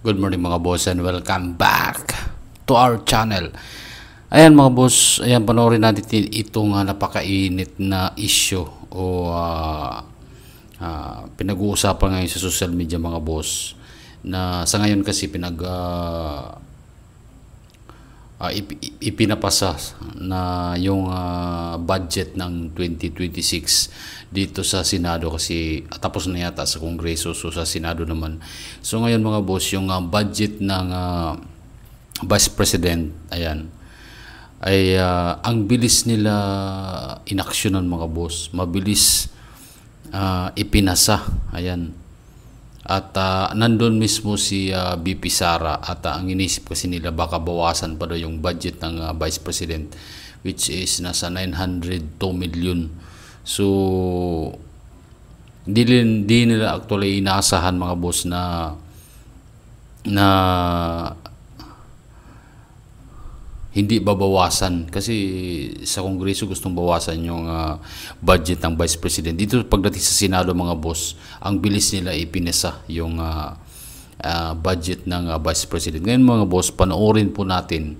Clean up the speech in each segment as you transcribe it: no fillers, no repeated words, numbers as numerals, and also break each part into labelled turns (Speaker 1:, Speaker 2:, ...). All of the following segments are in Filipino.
Speaker 1: Good morning mga boss and welcome back to our channel. Ayan mga boss, ayan panoorin natin itong napakainit na issue o pinag-uusapan ngayon sa social media mga boss, na sa ngayon kasi ipinapasa na yung budget ng 2026 dito sa Senado, kasi tapos na yata sa Kongreso, so sa Senado naman. So ngayon mga boss, yung budget ng Vice President, ayan, ay ang bilis nila inaksyonan mga boss, mabilis ipinasa, ayan. At nandun mismo si BP Sara, at ang inisip kasi nila baka bawasan pa daw yung budget ng Vice President, which is nasa 902 million. So di nila actually inaasahan mga boss na hindi babawasan, kasi sa Kongreso gustong bawasan yung budget ng Vice President. Dito pagdating sa Senado mga boss, ang bilis nila ipinasa yung budget ng Vice President. Ngayon mga boss, panoorin po natin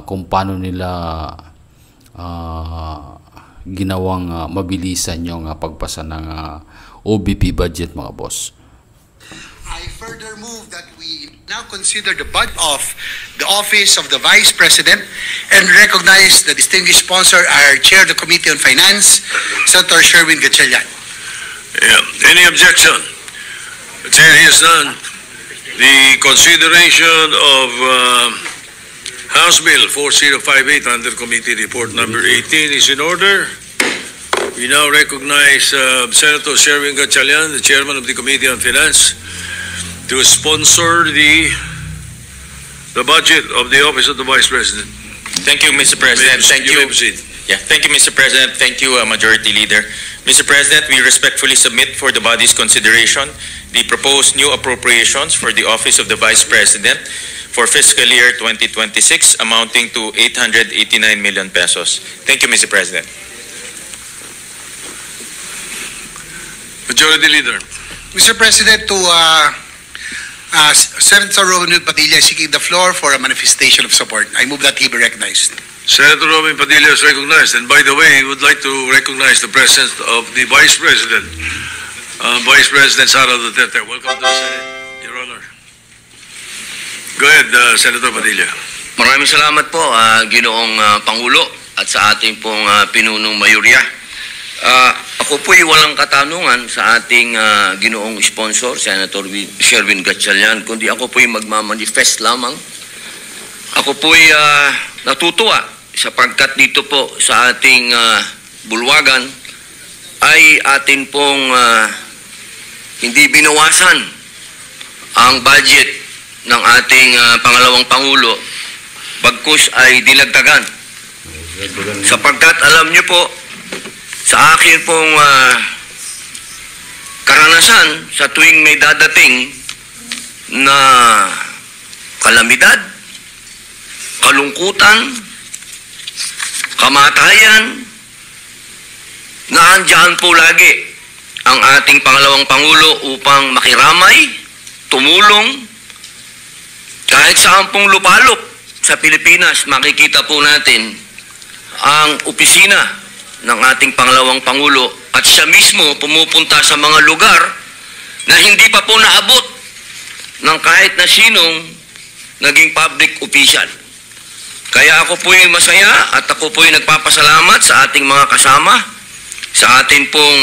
Speaker 1: kung paano nila ginawang mabilisan yung pagpasa ng OBP budget mga boss.
Speaker 2: I further move that we now consider the budget of the Office of the Vice President and recognize the distinguished sponsor, our Chair of the Committee on Finance, Senator Sherwin Gatchalian.
Speaker 3: Any objection? The chair hears none. The consideration of House Bill 4058 under Committee Report number 18 is in order. We now recognize Senator Sherwin Gatchalian, the Chairman of the Committee on Finance, to sponsor the budget of the Office of the Vice President.
Speaker 4: Thank you, Mr. President. Thank you. Yeah, thank you, Mr. President. Thank you, Majority Leader. Mr. President, we respectfully submit for the body's consideration the proposed new appropriations for the Office of the Vice President for fiscal year 2026 amounting to 889 million pesos. Thank you, Mr. President.
Speaker 3: Majority Leader.
Speaker 2: Mr. President, to Senator Robin Padilla seeking the floor for a manifestation of support. I move that he be recognized.
Speaker 3: Senator Robin Padilla is recognized. And by the way, we would like to recognize the presence of the Vice President, Vice President Sara Duterte. Welcome to the Senate, Your Honor. Go ahead, Senator Padilla.
Speaker 5: Maraming salamat po, Ginoong Pangulo, at sa ating pong pinunong mayorya. Ako po'y walang katanungan sa ating ginoong sponsor, Senator Sherwin Gatchalian, kundi ako po'y magmamanifest lamang. Ako po'y natutuwa sapagkat dito po sa ating bulwagan ay atin pong hindi binawasan ang budget ng ating pangalawang Pangulo, bagkus ay dinagdagan. Sapagkat alam niyo po, sa akin pong karanasan, sa tuwing may dadating na kalamidad, kalungkutan, kamatayan, naandyan po lagi ang ating pangalawang Pangulo upang makiramay, tumulong. Kahit saan pong lupalop sa Pilipinas, makikita po natin ang opisina ng ating pangalawang Pangulo, at siya mismo pumupunta sa mga lugar na hindi pa po naabot ng kahit na sinong naging public official. Kaya ako po yung masaya at ako po yung nagpapasalamat sa ating mga kasama, sa ating pong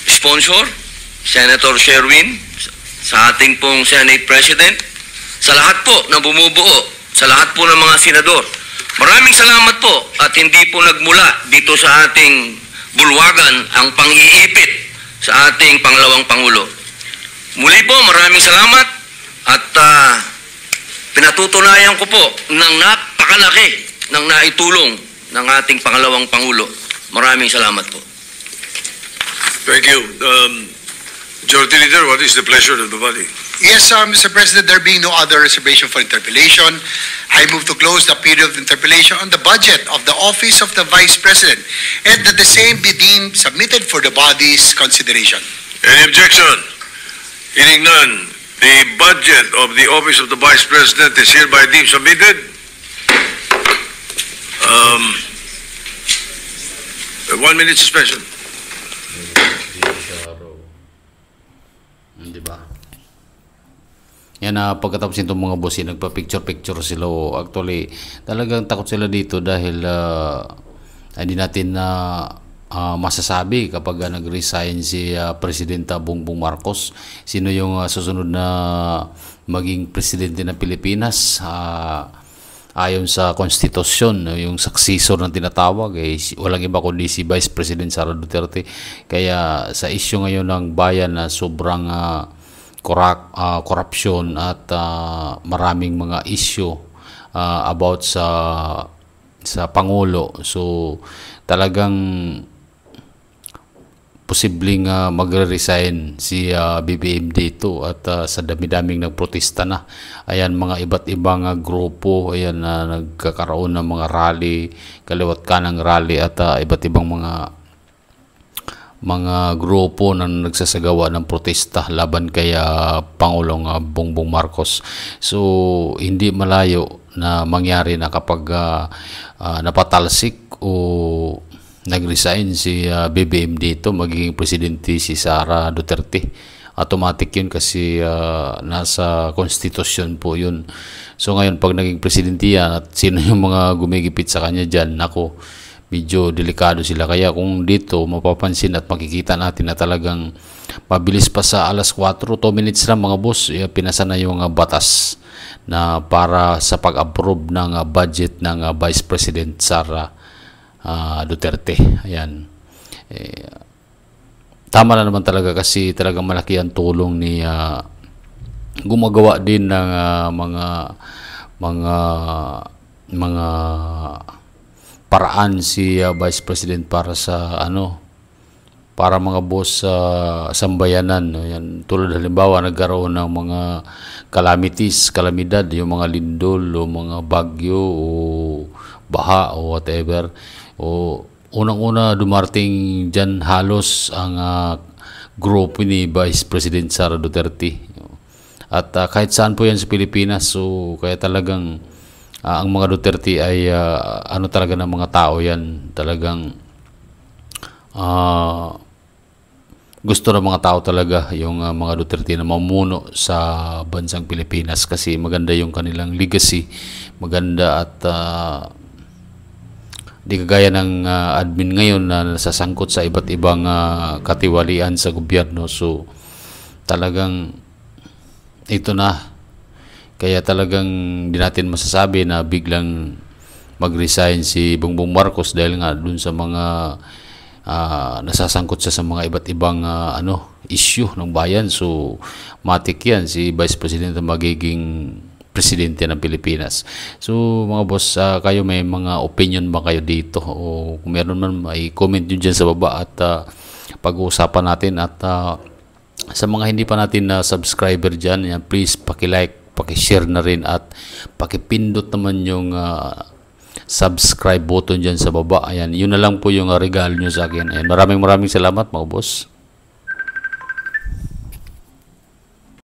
Speaker 5: sponsor, Senator Sherwin, sa ating pong Senate President, sa lahat po na bumubuo, sa lahat po ng mga senador. Maraming salamat po, at hindi po nagmula dito sa ating bulwagan ang pang-iipit sa ating pangalawang Pangulo. Muli po, maraming salamat, at pinatutunayan ko po ng napakalaki ng naitulong ng ating pangalawang Pangulo. Maraming salamat po.
Speaker 3: Thank you. Majority Leader, what is the pleasure of the body?
Speaker 2: Yes, Mr. President, there being no other reservation for interpellation, I move to close the period of interpellation on the budget of the Office of the Vice President, and that the same be deemed submitted for the body's consideration.
Speaker 3: Any objection? Hearing none, the budget of the Office of the Vice President is hereby deemed submitted. 1 minute suspension.
Speaker 1: Di ba? Yan na pagkatapos nitong mga boss, nagpa-picture-picture sila. Actually, talagang takot sila dito dahil hindi natin masasabi kapag nag-resign si Presidenta Bongbong Marcos, sino yung susunod na maging presidente ng Pilipinas. Ayon sa konstitusyon, yung successor ng tinatawag, walang iba kundi si Vice President Sara Duterte. Kaya sa issue ngayon ng bayan na sobrang korupsyon at maraming mga issue about sa Pangulo. So talagang posibleng magre-resign si BBM dito at sa dami-daming nagprotesta na. Ayan, mga iba't ibang grupo, ayan, nagkakaroon ng mga rally, kaliwat kanang rally at iba't ibang mga grupo na nagsasagawa ng protesta laban kay Pangulong Bongbong Marcos. So hindi malayo na mangyari na kapag napatalsik o nag-resign si BBM dito, magiging presidente si Sara Duterte. Automatic yun kasi nasa konstitusyon po yun. So ngayon, pag naging presidente yan at sino yung mga gumigipit sa kanya dyan, ako, medyo delikado sila. Kaya kung dito mapapansin at makikita natin na talagang mabilis pa sa alas 4, 2 minutes lang mga boss, pinasa na yung batas na para sa pag-approve ng budget ng Vice President Sara Duterte. Ayan. Tama na naman talaga kasi talagang malaki ang tulong ni gumagawa din ng mga paraan si Vice President para sa para mga boss sa sambayanan. Ayan, tulad halimbawa nagkaroon ng mga kalamidad, yung mga lindol o mga bagyo o baha o whatever. O unang-una dumarating dyan halos ang grupo ni Vice President Sara Duterte. At kahit saan po yan sa Pilipinas, so kaya talagang ang mga Duterte ay talaga ng mga tao yan. Talagang gusto ng mga tao talaga yung mga Duterte na mamuno sa bansang Pilipinas kasi maganda yung kanilang legacy, maganda at di kagaya ng admin ngayon na nasasangkot sa iba't ibang katiwalian sa gobyerno. So talagang ito na, kaya talagang di natin masasabi na biglang mag-resign si Bongbong Marcos dahil nga dun sa mga nasasangkot sa mga iba't ibang issue ng bayan. So matik yan, si Vice President magiging presidente ng Pilipinas. So mga boss, kayo may mga opinion ba kayo dito? O kung meron man, may comment nyo dyan sa baba at pag-uusapan natin. At sa mga hindi pa natin na subscriber dyan, please paki-like, paki-share na rin at paki-pindot naman yung subscribe button dyan sa baba. Ayan, yun na lang po yung regalo nyo sa akin. Ayan, maraming salamat mga boss.